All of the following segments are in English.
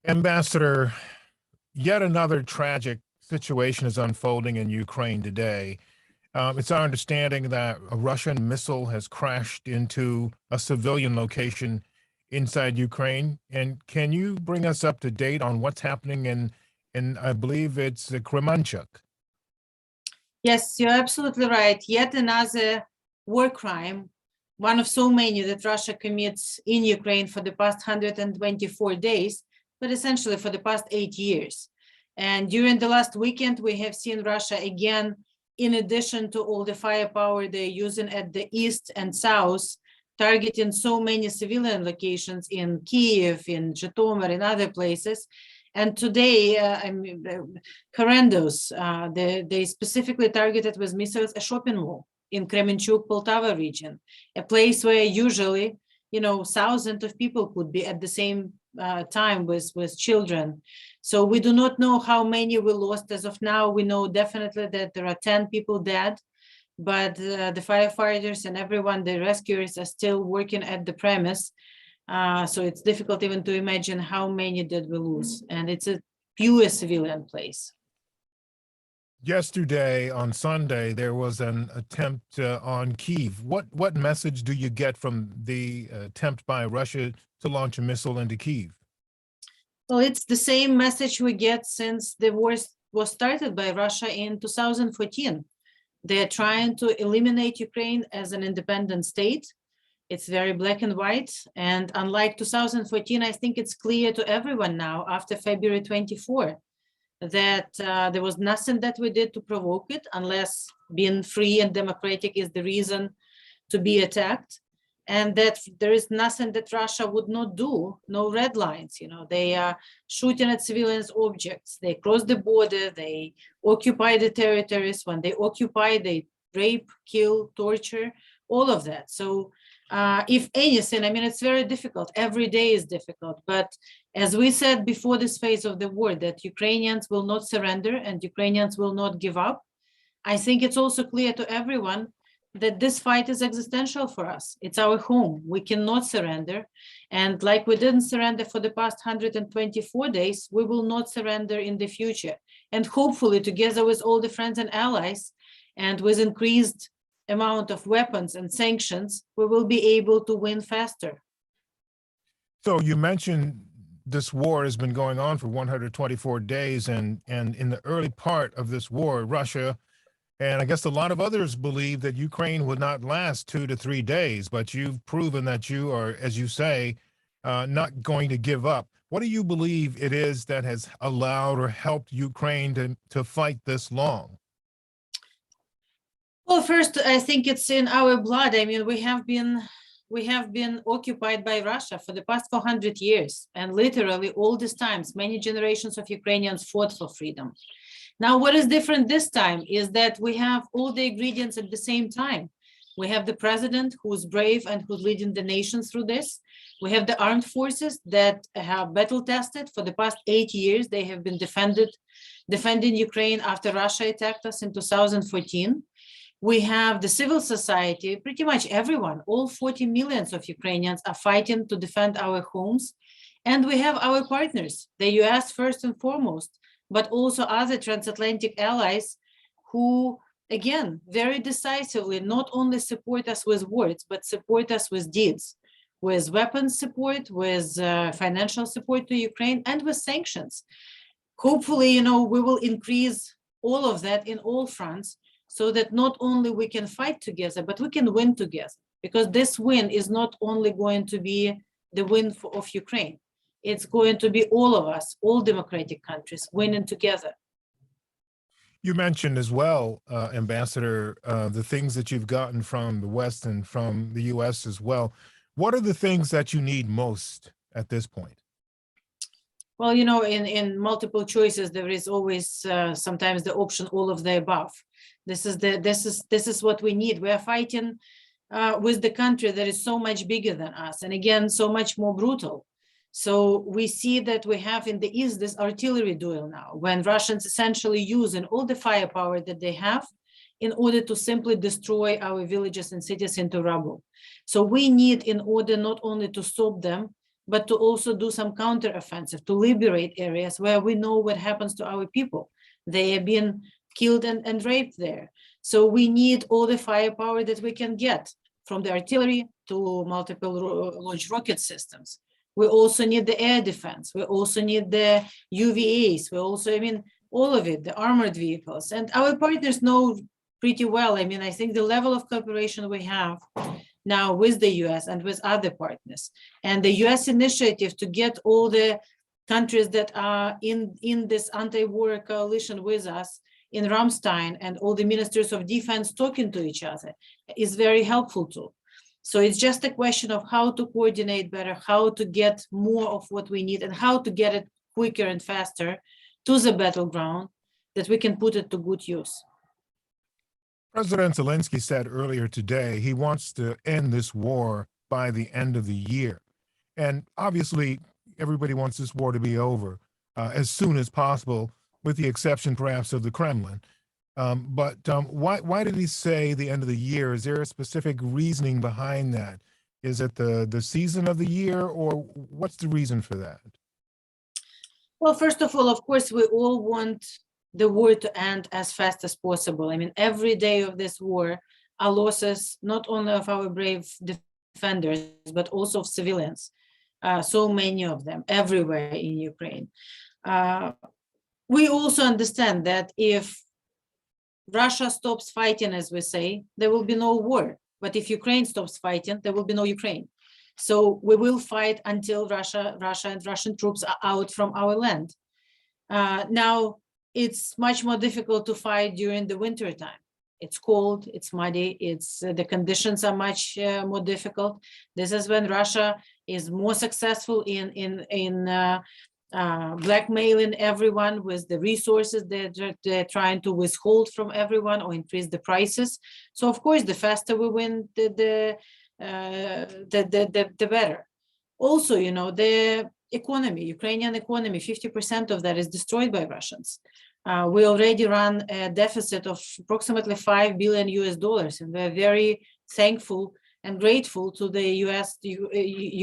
Ambassador, yet another tragic situation is unfolding in Ukraine today. It's our understanding that a Russian missile has crashed into a civilian location inside Ukraine. And can you bring us up to date on what's happening in I believe it's Kremenchuk? Yes, you're absolutely right. Yet another war crime, one of so many that Russia commits in Ukraine for the past 124 days, but essentially for the past 8 years. And during the last weekend, we have seen Russia again, in addition to all the firepower they're using at the east and south, targeting so many civilian locations in Kiev, in Zhytomyr, in other places. And today, horrendous, they specifically targeted with missiles a shopping mall in Kremenchuk, Poltava region, a place where usually, thousands of people could be at the same time with children. So we do not know how many we lost as of now. We know definitely that there are 10 people dead, but the firefighters and everyone, the rescuers are still working at the premise. So it's difficult even to imagine how many did we lose. And it's a pure civilian place. Yesterday, on Sunday, there was an attempt on Kiev. What message do you get from the attempt by Russia to launch a missile into Kiev? Well, it's the same message we get since the war was started by Russia in 2014. They're trying to eliminate Ukraine as an independent state. It's very black and white. And unlike 2014, I think it's clear to everyone now after February 24 that there was nothing that we did to provoke it, unless being free and democratic is the reason to be attacked. And that there is nothing that Russia would not do, no red lines. They are shooting at civilians objects. They cross the border, they occupy the territories. When they occupy, they rape, kill, torture, all of that. So if anything, it's very difficult. Every day is difficult. But as we said before this phase of the war, that Ukrainians will not surrender and Ukrainians will not give up. I think it's also clear to everyone that this fight is existential for us. It's our home. We cannot surrender. And like we didn't surrender for the past 124 days, we will not surrender in the future. And hopefully, together with all the friends and allies, and with increased amount of weapons and sanctions, we will be able to win faster. So you mentioned this war has been going on for 124 days, and in the early part of this war, Russia, and I guess a lot of others believe that Ukraine would not last 2 to 3 days, but you've proven that you are, as you say, not going to give up. What do you believe it is that has allowed or helped Ukraine to fight this long? Well, first, I think it's in our blood. We have been occupied by Russia for the past 400 years, and literally all these times, many generations of Ukrainians fought for freedom. Now, what is different this time is that we have all the ingredients at the same time. We have the president who's brave and who's leading the nation through this. We have the armed forces that have battle tested for the past 8 years. They have been defending Ukraine after Russia attacked us in 2014. We have the civil society, pretty much everyone, all 40 million of Ukrainians are fighting to defend our homes. And we have our partners, the US first and foremost, but also other transatlantic allies who, again, very decisively not only support us with words, but support us with deeds, with weapons support, with financial support to Ukraine, and with sanctions. Hopefully, we will increase all of that in all fronts so that not only we can fight together, but we can win together. Because this win is not only going to be the win of Ukraine. It's going to be all of us, all democratic countries, winning together. You mentioned as well, Ambassador, the things that you've gotten from the West and from the U.S. as well. What are the things that you need most at this point? Well, in multiple choices, there is always sometimes the option all of the above. This is what we need. We are fighting with the country that is so much bigger than us, and again, so much more brutal. So we see that we have in the east this artillery duel now, when Russians essentially using all the firepower that they have in order to simply destroy our villages and cities into rubble. So we need, in order not only to stop them, but to also do some counteroffensive, to liberate areas where we know what happens to our people. They have been killed and raped there. So we need all the firepower that we can get, from the artillery to multiple launch rocket systems. We also need the air defense. We also need the UVAs. We also, I mean, all of it, the armored vehicles. And our partners know pretty well. I mean, I think the level of cooperation we have now with the US and with other partners, and the US initiative to get all the countries that are in this anti-war coalition with us in Ramstein, and all the ministers of defense talking to each other, is very helpful too. So it's just a question of how to coordinate better, how to get more of what we need, and how to get it quicker and faster to the battleground, that we can put it to good use. President Zelensky said earlier today he wants to end this war by the end of the year. And obviously, everybody wants this war to be over as soon as possible, with the exception perhaps of the Kremlin. But why did he say the end of the year? Is there a specific reasoning behind that? Is it the season of the year, or what's the reason for that? Well, first of all, of course, we all want the war to end as fast as possible. I mean, every day of this war are losses, not only of our brave defenders, but also of civilians. So many of them everywhere in Ukraine. We also understand that if Russia stops fighting, as we say, there will be no war. But if Ukraine stops fighting, there will be no Ukraine. So we will fight until Russia and Russian troops are out from our land. Now, it's much more difficult to fight during the winter time. It's cold, it's muddy, the conditions are much more difficult. This is when Russia is more successful in blackmailing everyone with the resources that they're trying to withhold from everyone or increase the prices. So of course, the faster we win, the better. Also, you know, the economy, Ukrainian economy, 50% of that is destroyed by Russians. We already run a deficit of approximately $5 billion, and we're very thankful and grateful to the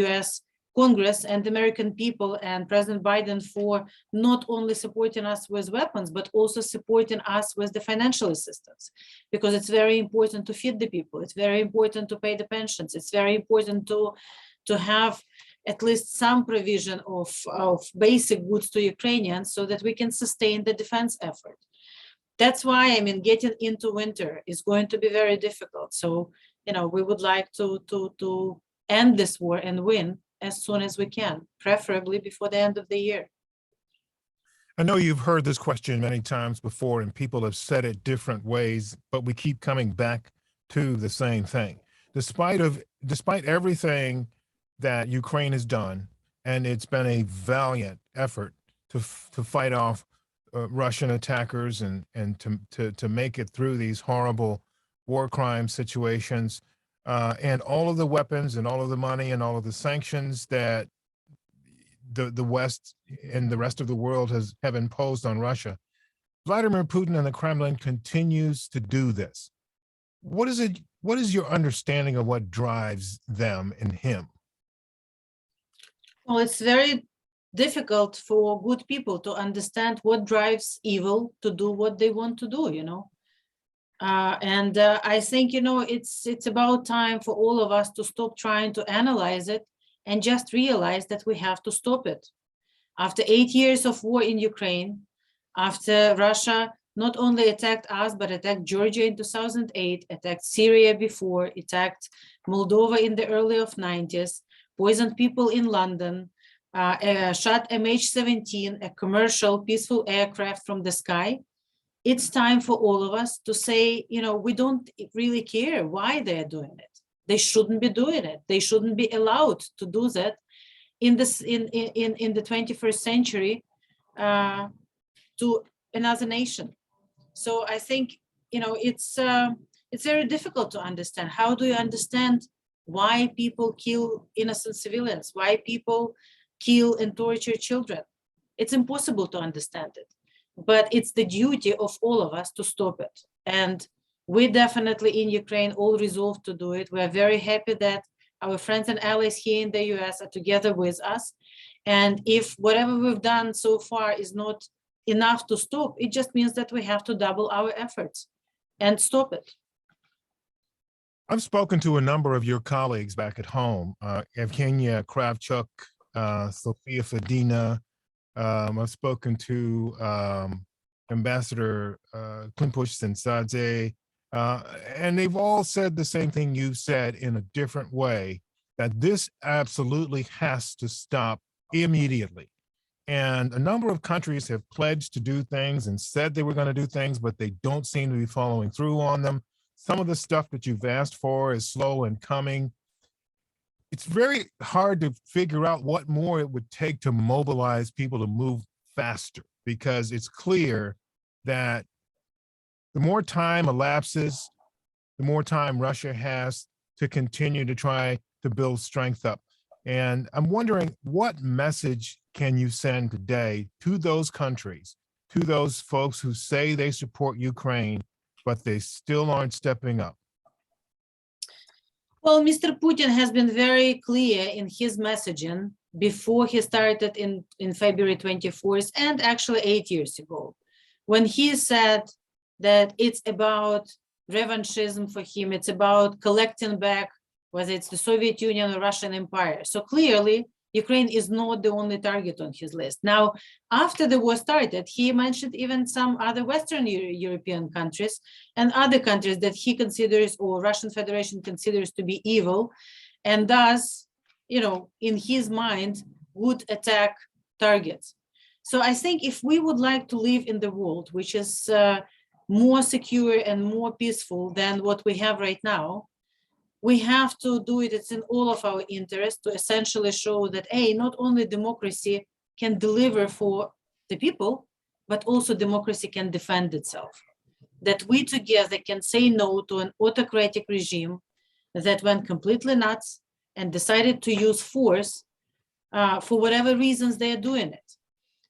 US Congress and American people and President Biden for not only supporting us with weapons, but also supporting us with the financial assistance, because it's very important to feed the people. It's very important to pay the pensions. It's very important to have at least some provision of basic goods to Ukrainians so that we can sustain the defense effort. That's why, I mean, getting into winter is going to be very difficult. So, you know, we would like to end this war and win as soon as we can, preferably before the end of the year. I know you've heard this question many times before, and people have said it different ways, but we keep coming back to the same thing. Despite everything that Ukraine has done, and it's been a valiant effort to fight off Russian attackers and to make it through these horrible war crime situations, and all of the weapons and all of the money and all of the sanctions that the West and the rest of the world have imposed on Russia. Vladimir Putin and the Kremlin continues to do this. What is your understanding of what drives them and him? Well, it's very difficult for good people to understand what drives evil to do what they want to do, you know. I think, you know, it's about time for all of us to stop trying to analyze it and just realize that we have to stop it. After 8 years of war in Ukraine, after Russia not only attacked us, but attacked Georgia in 2008, attacked Syria before, attacked Moldova in the early of 90s, poisoned people in London, shot MH17, a commercial peaceful aircraft from the sky. It's time for all of us to say, you know, we don't really care why they're doing it. They shouldn't be doing it. They shouldn't be allowed to do that in the 21st century to another nation. So I think, you know, it's very difficult to understand. How do you understand why people kill innocent civilians? Why people kill and torture children? It's impossible to understand it. But it's the duty of all of us to stop it. And we definitely in Ukraine all resolved to do it. We're very happy that Our friends and allies here in the US are together with us. And if whatever we've done so far is not enough to stop, it just means that we have to double our efforts and stop it. I've spoken to a number of your colleagues back at home, Evgenia Kravchuk, Sofia Fedina. I've spoken to Ambassador Klimpush-Sinsadze, and they've all said the same thing you've said in a different way, that this absolutely has to stop immediately. And a number of countries have pledged to do things and said they were going to do things, but they don't seem to be following through on them. Some of the stuff that you've asked for is slow in coming. It's very hard to figure out what more it would take to mobilize people to move faster, because it's clear that the more time elapses, the more time Russia has to continue to try to build strength up. And I'm wondering, what message can you send today to those countries, to those folks who say they support Ukraine, but they still aren't stepping up? Well, Mr. Putin has been very clear in his messaging before he started in February 24th, and actually 8 years ago, when he said that it's about revanchism for him, it's about collecting back, whether it's the Soviet Union or Russian Empire. So clearly, Ukraine is not the only target on his list. Now, after the war started, he mentioned even some other Western European countries and other countries that he considers, or Russian Federation considers, to be evil, and thus, you know, in his mind, would attack targets. So I think if we would like to live in the world which is more secure and more peaceful than what we have right now, we have to do it. It's in all of our interest to essentially show that, not only democracy can deliver for the people, but also democracy can defend itself. That we together can say no to an autocratic regime that went completely nuts and decided to use force for whatever reasons they are doing it.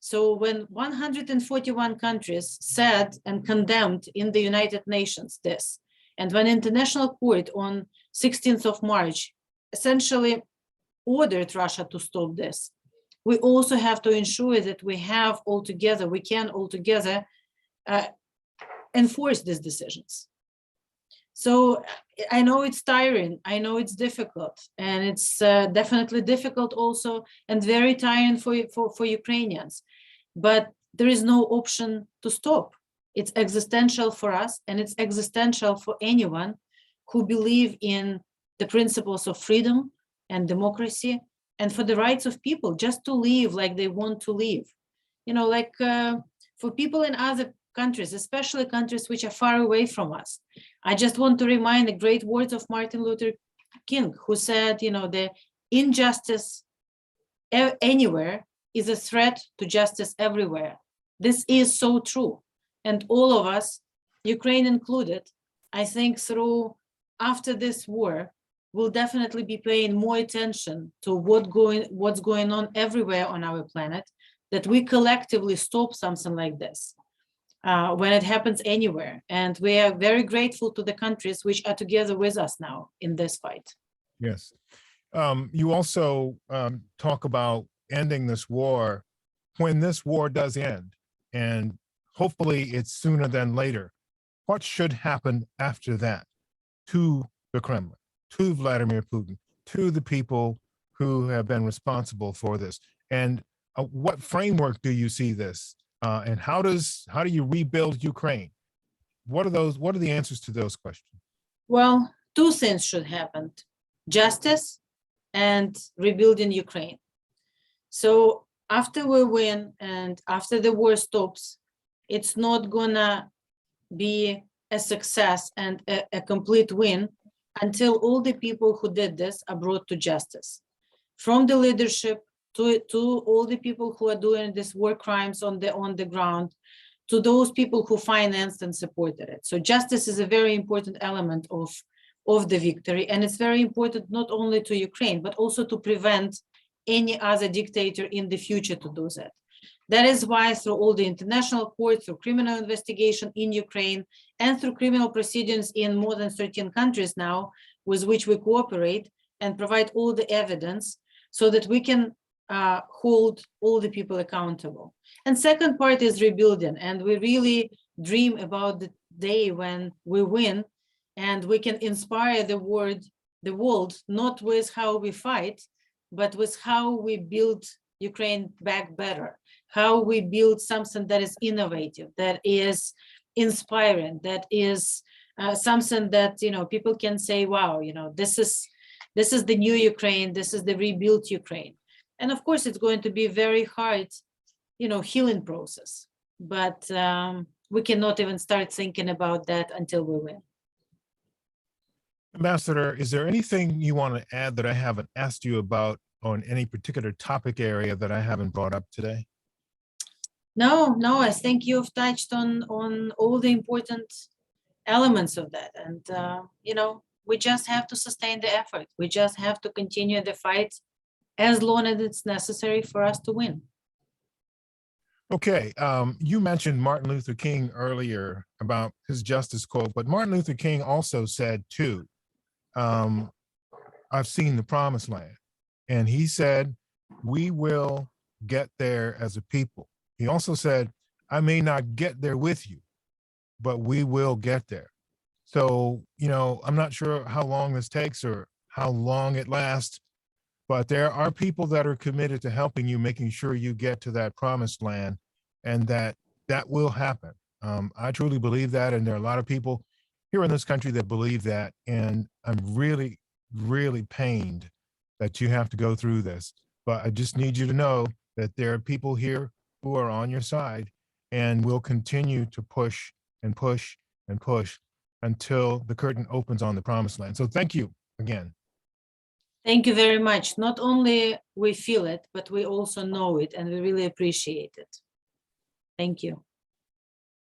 So when 141 countries said and condemned in the United Nations this, and when International Court on 16th of March essentially ordered Russia to stop this, we also have to ensure that we can altogether enforce these decisions. So I know it's tiring, I know it's difficult, and it's definitely difficult also and very tiring for Ukrainians, but there is no option to stop. It's existential for us, and it's existential for anyone who believe in the principles of freedom and democracy and for the rights of people just to live like they want to live. You know, like for people in other countries, especially countries which are far away from us. I just want to remind the great words of Martin Luther King, who said, you know, the injustice anywhere is a threat to justice everywhere. This is so true. And all of us, Ukraine included, I think after this war, will definitely be paying more attention to what's going on everywhere on our planet, that we collectively stop something like this when it happens anywhere. And we are very grateful to the countries which are together with us now in this fight. Yes. You also talk about ending this war when this war does end, and hopefully it's sooner than later. What should happen after that to the Kremlin, to Vladimir Putin, to the people who have been responsible for this? And what framework do you see this? And how do you rebuild Ukraine? What are the answers to those questions? Well, two things should happen: justice and rebuilding Ukraine. So after we win and after the war stops, it's not gonna be a success and a complete win until all the people who did this are brought to justice, from the leadership to all the people who are doing these war crimes on the ground, to those people who financed and supported it. So justice is a very important element of the victory, and it's very important not only to Ukraine, but also to prevent any other dictator in the future to do that. That is why through all the international courts, through criminal investigation in Ukraine, and through criminal proceedings in more than 13 countries now with which we cooperate, and provide all the evidence so that we can hold all the people accountable. And second part is rebuilding. And we really dream about the day when we win and we can inspire the world, not with how we fight, but with how we build Ukraine back better, how we build something that is innovative, that is inspiring, that is something that, you know, people can say, wow, you know, this is the new Ukraine, this is the rebuilt Ukraine. And of course, it's going to be very hard, you know, healing process, but we cannot even start thinking about that until we win. Ambassador, is there anything you want to add that I haven't asked you about on any particular topic area that I haven't brought up today? No, I think you've touched on all the important elements of that. And, you know, we just have to sustain the effort. We just have to continue the fight as long as it's necessary for us to win. Okay, you mentioned Martin Luther King earlier about his justice quote, but Martin Luther King also said too, I've seen the promised land. And he said, we will get there as a people. He also said, I may not get there with you, but we will get there. So, you know, I'm not sure how long this takes or how long it lasts, but there are people that are committed to helping you, making sure you get to that promised land, and that will happen. I truly believe that. And there are a lot of people here in this country that believe that. And I'm really, really pained that you have to go through this. But I just need you to know that there are people here who are on your side and will continue to push and push and push until the curtain opens on the promised land. So thank you again. Thank you very much. Not only we feel it, but we also know it, and we really appreciate it. Thank you.